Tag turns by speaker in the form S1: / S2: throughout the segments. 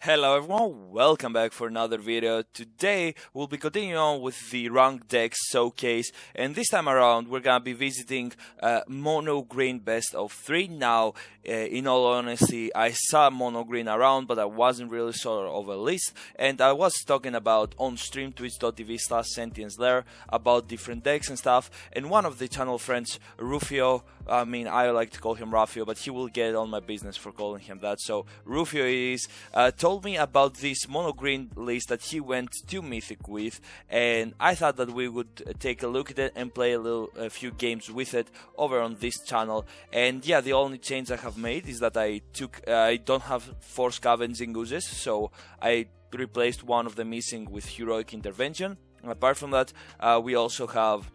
S1: Hello everyone, welcome back for another video. Today we'll be continuing on with the ranked decks showcase, and this time around we're gonna be visiting mono green best of 3. Now in all honesty, I saw mono green around, but I wasn't really sure of a list, and I was talking about on stream twitch.tv/SentiensLair about different decks and stuff, and one of the channel friends, Rufio, I like to call him Rufio, but he will get on my business for calling him that, so Rufio is told me about this mono green list that he went to Mythic with, and I thought that we would take a look at it and play a few games with it over on this channel. And yeah, the only change I have made is that I don't have 4 scavenging oozes, so I replaced one of them missing with heroic intervention. Apart from that, we also have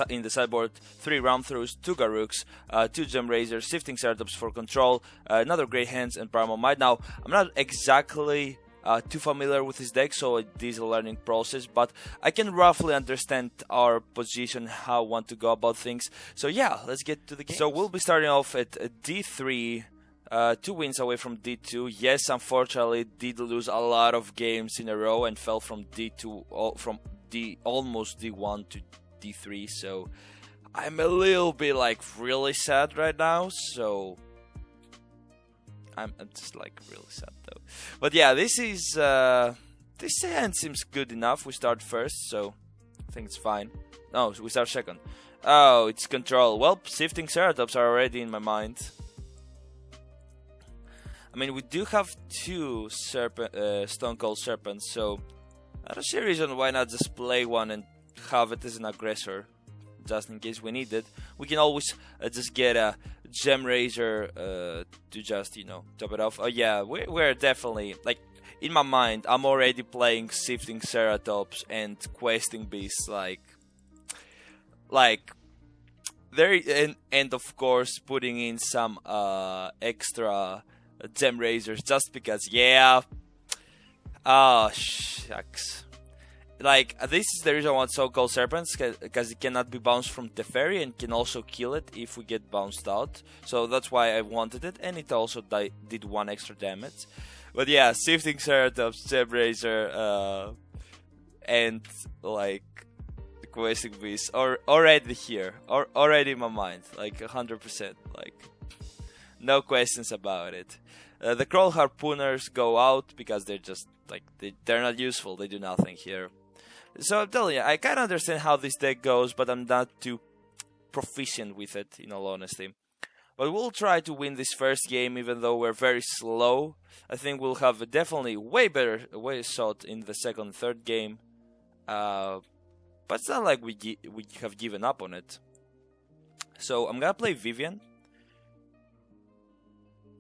S1: in the sideboard 3 Ram Throws, 2 Garruks, 2 Gem Razors, Shifting Ceratops for control, another Great Hands, and Primal Might. Now, I'm not exactly too familiar with this deck, so it is a learning process, but I can roughly understand our position, how I want to go about things. So yeah, let's get to the game. So we'll be starting off at D3. 2 wins away from D2. Yes, unfortunately, did lose a lot of games in a row and fell from D2, from almost D1 to D3, so I'm a little bit really sad right now, so I'm just really sad though. But yeah, this hand seems good enough. We start first, so I think it's fine. No, we start second. Oh, it's control. Well, Shifting Ceratops are already in my mind. I mean, we do have 2 Stone Cold Serpents, so I don't see a reason why not just play one and have it as an aggressor, just in case we need it. We can always just get a Gem Razor to just, top it off. Oh yeah, we're definitely, in my mind, I'm already playing Shifting Ceratops and Questing Beasts, there, and of course putting in some extra Gem Razors just because, yeah. Oh, shucks. This is the reason I want Stone Cold Serpents, because it cannot be bounced from Teferi and can also kill it if we get bounced out. So that's why I wanted it, and it also did 1 extra damage. But yeah, Shifting Ceratops, Gem Razor, and the Questing Beast are already here, already in my mind, 100%, no questions about it. The Crawl Harpooners go out because they're just they're not useful, they do nothing here. So I'm telling you, I kind of understand how this deck goes, but I'm not too proficient with it, in all honesty. But we'll try to win this first game, even though we're very slow. I think we'll have a definitely way shot in the second and third game. But it's not like we have given up on it. So I'm gonna play Vivian.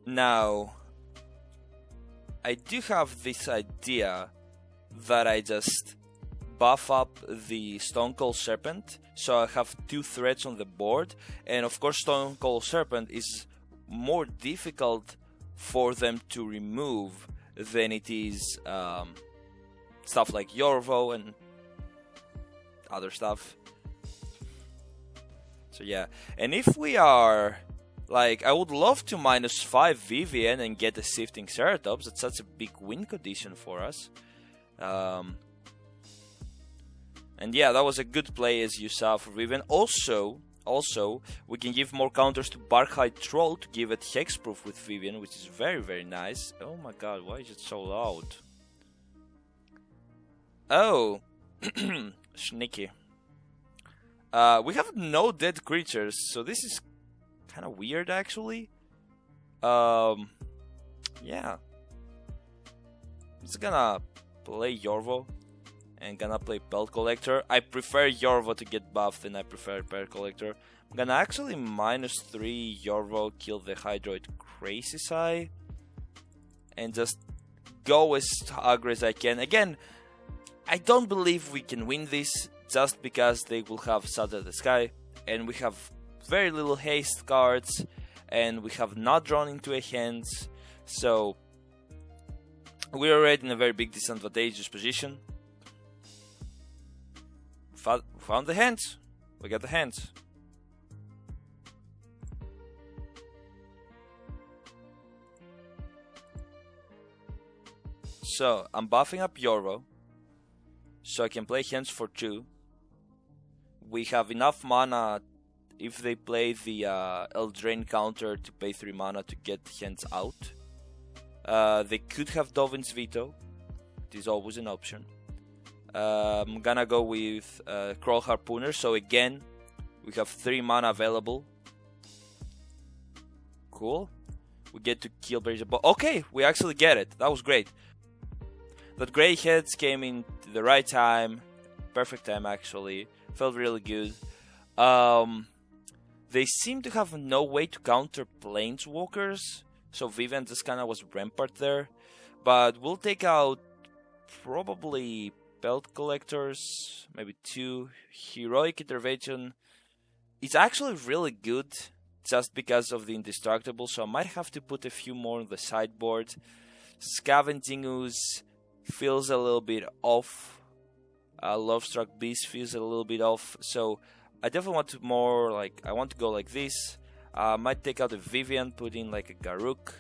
S1: Now, I do have this idea that I just buff up the Stone Cold Serpent, so I have 2 threats on the board, and of course Stone Cold Serpent is more difficult for them to remove than it is stuff like Yorvo and other stuff. So yeah, and if we are I would love to -5 Vivian and get a Shifting Ceratops. That's such a big win condition for us. And yeah, that was a good play, as you saw, for Vivian. Also, we can give more counters to Barkhide Troll to give it hexproof with Vivian, which is very, very nice. Oh my god, why is it so loud? Oh, sneaky. We have no dead creatures, so this is kind of weird, actually. Yeah. I'm just gonna play Yorvo and gonna play Pelt Collector. I prefer Yorvo to get buffed than I prefer Pelt Collector. I'm gonna actually -3 Yorvo, kill the Hydroid Crazy Sai, and just go as aggro as I can. Again, I don't believe we can win this just because they will have Shatter the Sky, and we have very little haste cards, and we have not drawn into a hands, so we're already in a very big disadvantageous position. Found the hands. We got the hands. So I'm buffing up Yorvo, so I can play hands for 2. We have enough mana if they play the Eldraine counter to pay 3 mana to get hands out. They could have Dovin's Veto. It is always an option. I'm gonna go with Kroll Harpooner, so again we have 3 mana available. Cool. We get to kill Brazier. Okay, we actually get it. That was great. That Grey Heads came in the right time. Perfect time, actually. Felt really good. They seem to have no way to counter Planeswalkers, so Vivian just kind of was rampart there. But we'll take out probably Belt Collectors, maybe 2. Heroic Intervention. It's actually really good just because of the Indestructible, so I might have to put a few more on the sideboard. Scavenging Ooze feels a little bit off. Lovestruck Beast feels a little bit off, so I definitely want to more like, I want to go like this. Might take out a Vivian, put in like a Garruk.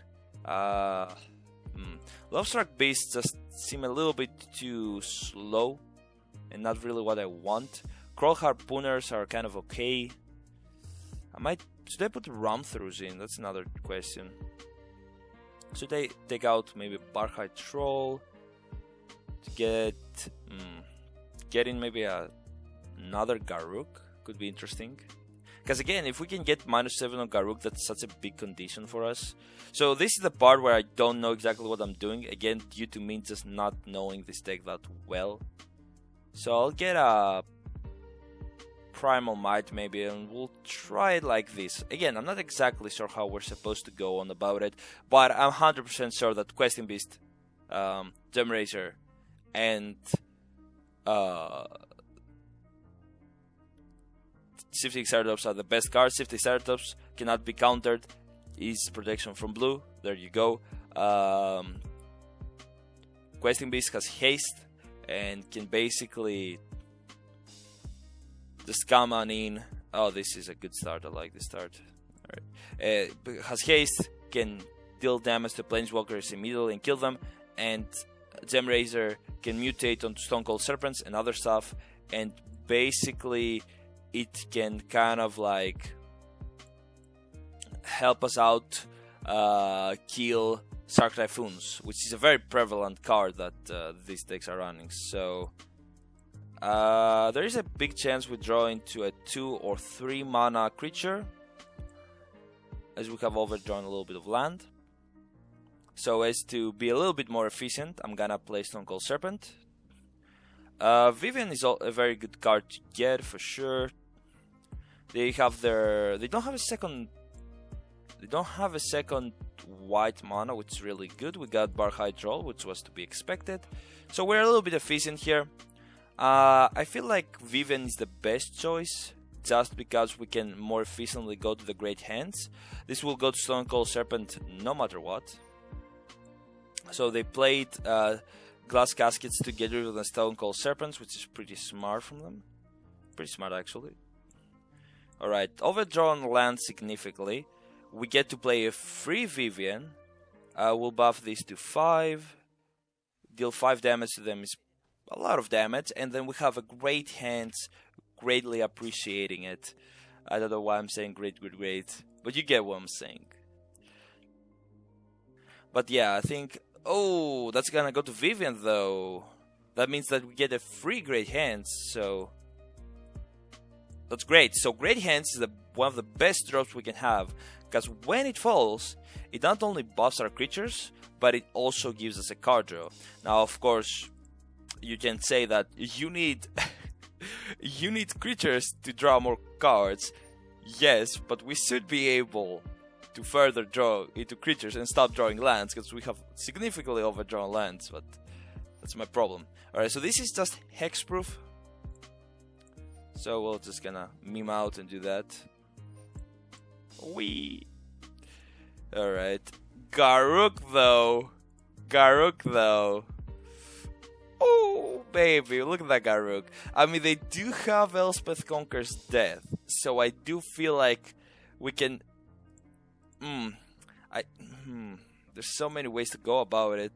S1: Lovestruck Beasts just seem a little bit too slow and not really what I want. Kroll Harpooners are kind of okay. Should I put Ram-Throughs in? That's another question. Should I take out maybe Barhide Troll to get in maybe another Garruk? Could be interesting. Because again, if we can get -7 on Garruk, that's such a big condition for us. So this is the part where I don't know exactly what I'm doing. Again, due to me just not knowing this deck that well. So I'll get a Primal Might maybe, and we'll try it like this. Again, I'm not exactly sure how we're supposed to go on about it, but I'm 100% sure that Questing Beast, Gemrazer, and Shifting Ceratops are the best cards. Shifting Ceratops cannot be countered. Is protection from blue. There you go. Questing Beast has haste and can basically just come on in. Oh, this is a good start. I like this start. Alright. Has haste, can deal damage to Planeswalkers immediately and kill them. And Gemrazer can mutate onto Stone Cold Serpents and other stuff. And basically, it can kind of like help us out kill Sark Typhoons, which is a very prevalent card that these decks are running. So there is a big chance we draw into a 2 or 3 mana creature, as we have overdrawn a little bit of land. So as to be a little bit more efficient, I'm gonna play Stone Cold Serpent. Vivian is a very good card to get for sure. They don't have a second white mana, which is really good. We got Barhide Troll, which was to be expected. So we're a little bit efficient here. I feel like Vivian is the best choice, just because we can more efficiently go to the Great Hands. This will go to Stone Cold Serpent no matter what. So they played Glass Caskets to get rid of the Stone Cold Serpents, which is pretty smart from them. Pretty smart, actually. Alright, overdrawn land significantly. We get to play a free Vivian. We'll buff this to 5. Deal 5 damage to them is a lot of damage. And then we have a Great Hands, greatly appreciating it. I don't know why I'm saying great, but you get what I'm saying. But yeah, I think... Oh, that's gonna go to Vivian though. That means that we get a free Great Hands, so... That's great. So Great Hands is one of the best drops we can have, because when it falls, it not only buffs our creatures, but it also gives us a card draw. Now, of course, you can say that you need you need creatures to draw more cards. Yes, but we should be able to further draw into creatures and stop drawing lands, because we have significantly overdrawn lands, but that's my problem. Alright, so this is just hexproof. So we're just gonna meme out and do that. Wee. Alright. Garruk though. Oh, baby, look at that Garruk. I mean, they do have Elspeth Conquers Death, so I do feel like we can... There's so many ways to go about it.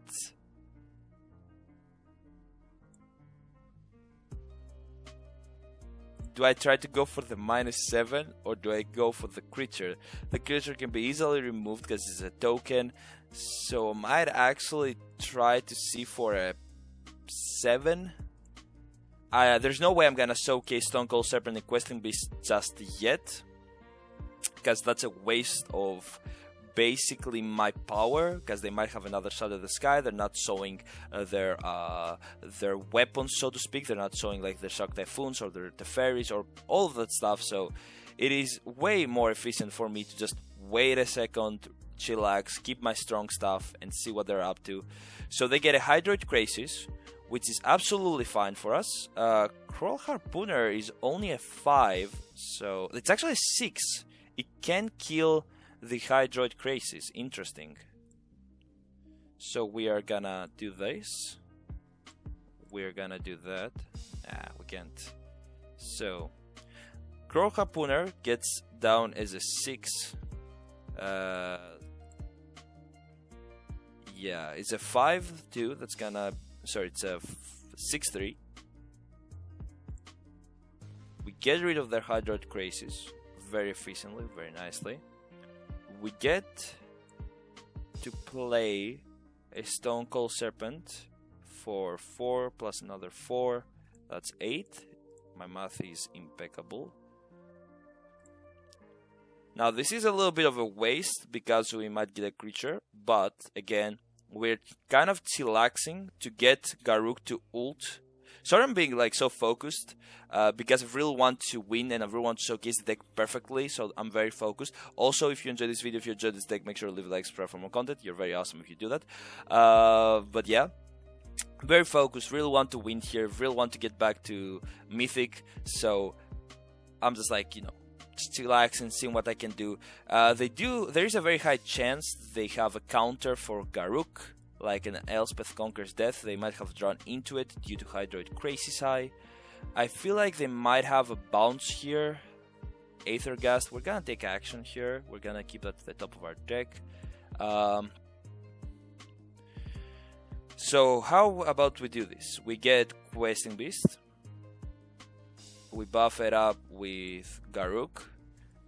S1: do I try to go for the -7 or do I go for the creature? The creature can be easily removed because it's a token, so I might actually try to see for a 7. There's no way I'm gonna showcase Stone Cold Serpent and Questing Beast just yet, because that's a waste of basically my power, because they might have another Shadow of the Sky. They're not showing their weapons, so to speak. They're not showing like their Shock Typhoons or their Teferis or all of that stuff, so it is way more efficient for me to just wait a second, chillax, keep my strong stuff and see what they're up to. So they get a Hydroid Crisis, which is absolutely fine for us. Crawl Harpooner is only a 5, so it's actually a 6. It can kill the Hydroid Crisis. Interesting. So we are gonna do this. We're gonna do that. We can't. So Crawl Harpooner gets down as a 6. Yeah, it's a 5-2. That's gonna... Sorry, it's a 6-3. We get rid of their Hydroid Crisis very efficiently, very nicely. We get to play a Stone Cold Serpent for 4 plus another 4. That's 8. My math is impeccable. Now this is a little bit of a waste because we might get a creature, but again, we're kind of chillaxing to get Garruk to ult. Sorry I'm being like so focused because I really want to win and I really want to showcase the deck perfectly, so I'm very focused. Also, if you enjoyed this video, if you enjoyed this deck, make sure to leave a like, subscribe for more content. You're very awesome if you do that. But yeah, very focused, really want to win here, really want to get back to Mythic, so I'm just like, you know, just chillaxing, seeing what I can do. There is a very high chance they have a counter for Garruk, like an Elspeth Conquers Death. They might have drawn into it due to Hydroid Crisis High. I feel like they might have a bounce here. Aethergast, we're gonna take action here. We're gonna keep that at the top of our deck. So how about we do this? We get Questing Beast. We buff it up with Garruk.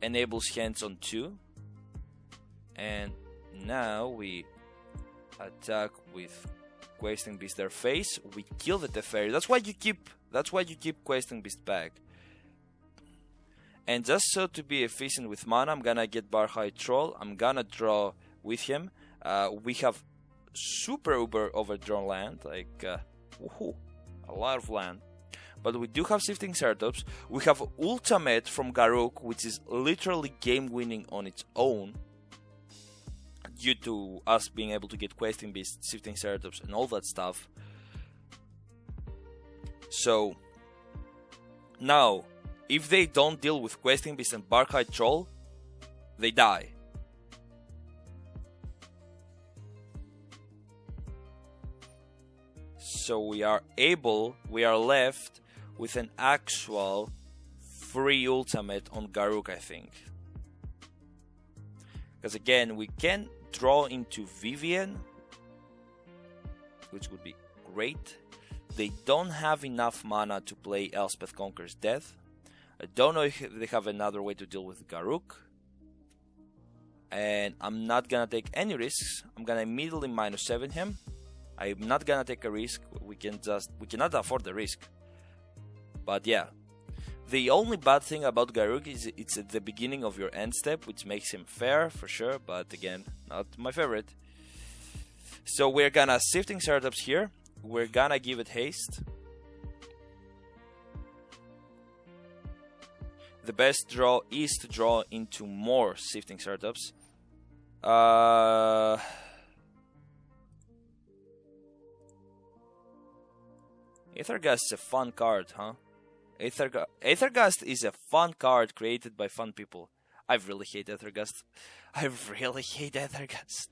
S1: Enables hands on 2. And now we attack with Questing Beast their face. We kill the Teferi. That's why you keep Questing Beast back. And just so to be efficient with mana, I'm gonna get Barhai Troll. I'm gonna draw with him. We have super uber overdrawn land, like a lot of land. But we do have Shifting Ceratops. We have Ultimate from Garruk, which is literally game winning on its own, due to us being able to get Questing Beast, Shifting Ceratops, and all that stuff. So now, if they don't deal with Questing Beast and Barkhide Troll, they die. So we are left with an actual free ultimate on Garruk, I think. Because again, we can draw into Vivian, which would be great. They don't have enough mana to play Elspeth Conquers Death. I don't know if they have another way to deal with Garruk. And I'm not gonna take any risks. I'm gonna immediately -7 him. I'm not gonna take a risk. We cannot afford the risk. But yeah, the only bad thing about Garruk is it's at the beginning of your end step, which makes him fair for sure, but again, not my favorite. So we're gonna Shifting Ceratops here. We're gonna give it haste. The best draw is to draw into more Shifting Ceratops. Aethergast is a fun card, huh? Aethergast is a fun card created by fun people. I really hate Aethergast. I really hate Aethergast.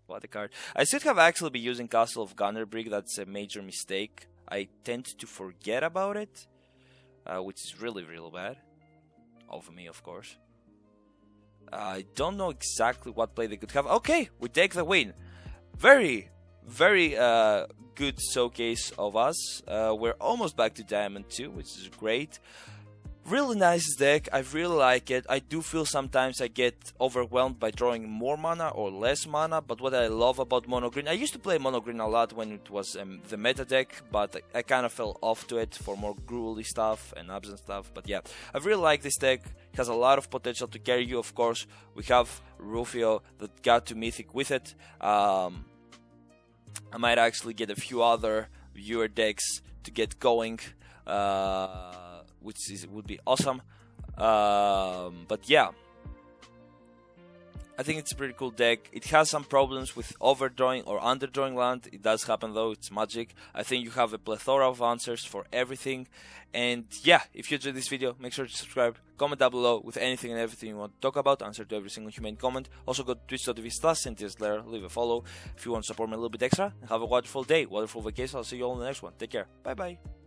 S1: What a card. I should have actually been using Castle of Gunnerbrig. That's a major mistake. I tend to forget about it, which is really, really bad. Of me, of course. I don't know exactly what play they could have. Okay, we take the win. Very, very good showcase of us. We're almost back to Diamond 2, which is great. Really nice deck, I really like it. I do feel sometimes I get overwhelmed by drawing more mana or less mana, but what I love about mono green, I used to play mono green a lot when it was the meta deck, but I kind of fell off to it for more gruely stuff and absent stuff. But yeah, I really like this deck. It has a lot of potential to carry you. Of course, we have Rufio that got to Mythic with it. I might actually get a few other viewer decks to get going, which would be awesome. But yeah, I think it's a pretty cool deck. It has some problems with overdrawing or underdrawing land. It does happen though, it's Magic. I think you have a plethora of answers for everything. And yeah, if you enjoyed this video, make sure to subscribe, comment down below with anything and everything you want to talk about, answer to every single humane comment. Also go to twitch.tv/SentiensLair, leave a follow if you want to support me a little bit extra. And have a wonderful day, wonderful vacation. I'll see you all in the next one. Take care. Bye bye.